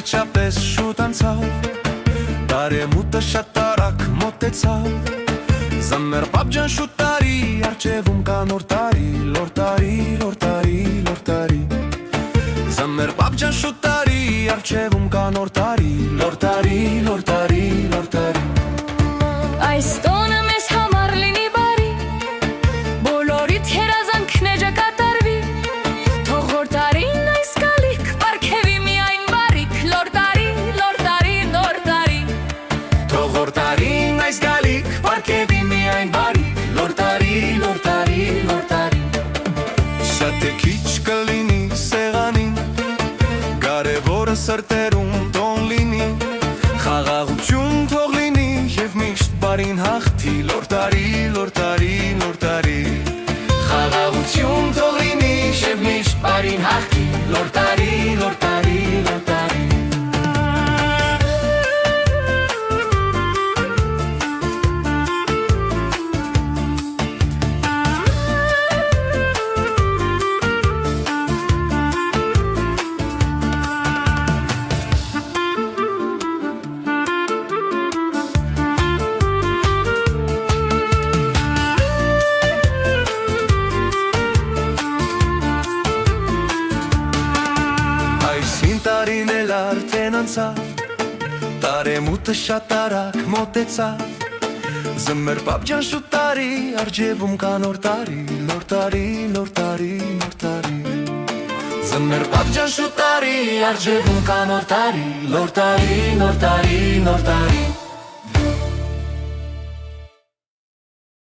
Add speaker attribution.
Speaker 1: վերջապես շուտ անցավ, տարեմուտը շատ արագ մոտեցավ, զմեր պապ ջան շուտ տարի, արջևում կա նոր տարի, լոր տարի, լոր տարի, լոր տարի, զմեր պապ ջան շուտ տարի, արջևում կա նոր տարի, լոր տարի, լոր տարի, լոր տարի։
Speaker 2: Այս տոնը մեզ համար լինի բարի, բոլորիդ հերազանքն էջը կատարվի, թող որ տարին այս գալիք պարգևի միայն բարիք, լոր տարի, լոր տարի, նոր տարի,
Speaker 1: թող որ տարին այս գալիք պարգևի միայն բարիք, լոր տարի, լոր տարի, լոր տարի։ Շատ է քիչ կլինի սեղանին, կարևորը սրտերում տոն լինի, խաղաղություն թող լինի և միշտ բարին հաղթի, լոր տարի, լոր տարի, լոր տարի, խաղաղություն թող լինի և միշտ բարին հաղթի, լոր տարի, լոր տարի, լոր տարի։ Տարին էլ արդեն անցավ, տարեմուտը շատ արագ մոտեցավ, զմեր պապ ջան շուտ տարի, արջևում կա նոր տարի, լոր տարի, լոր տարի, նոր տարի, զմեր պապ ջան շուտ տարի, արջևում կա նոր տարի, լոր տարի, նոր տարի, նոր տարի։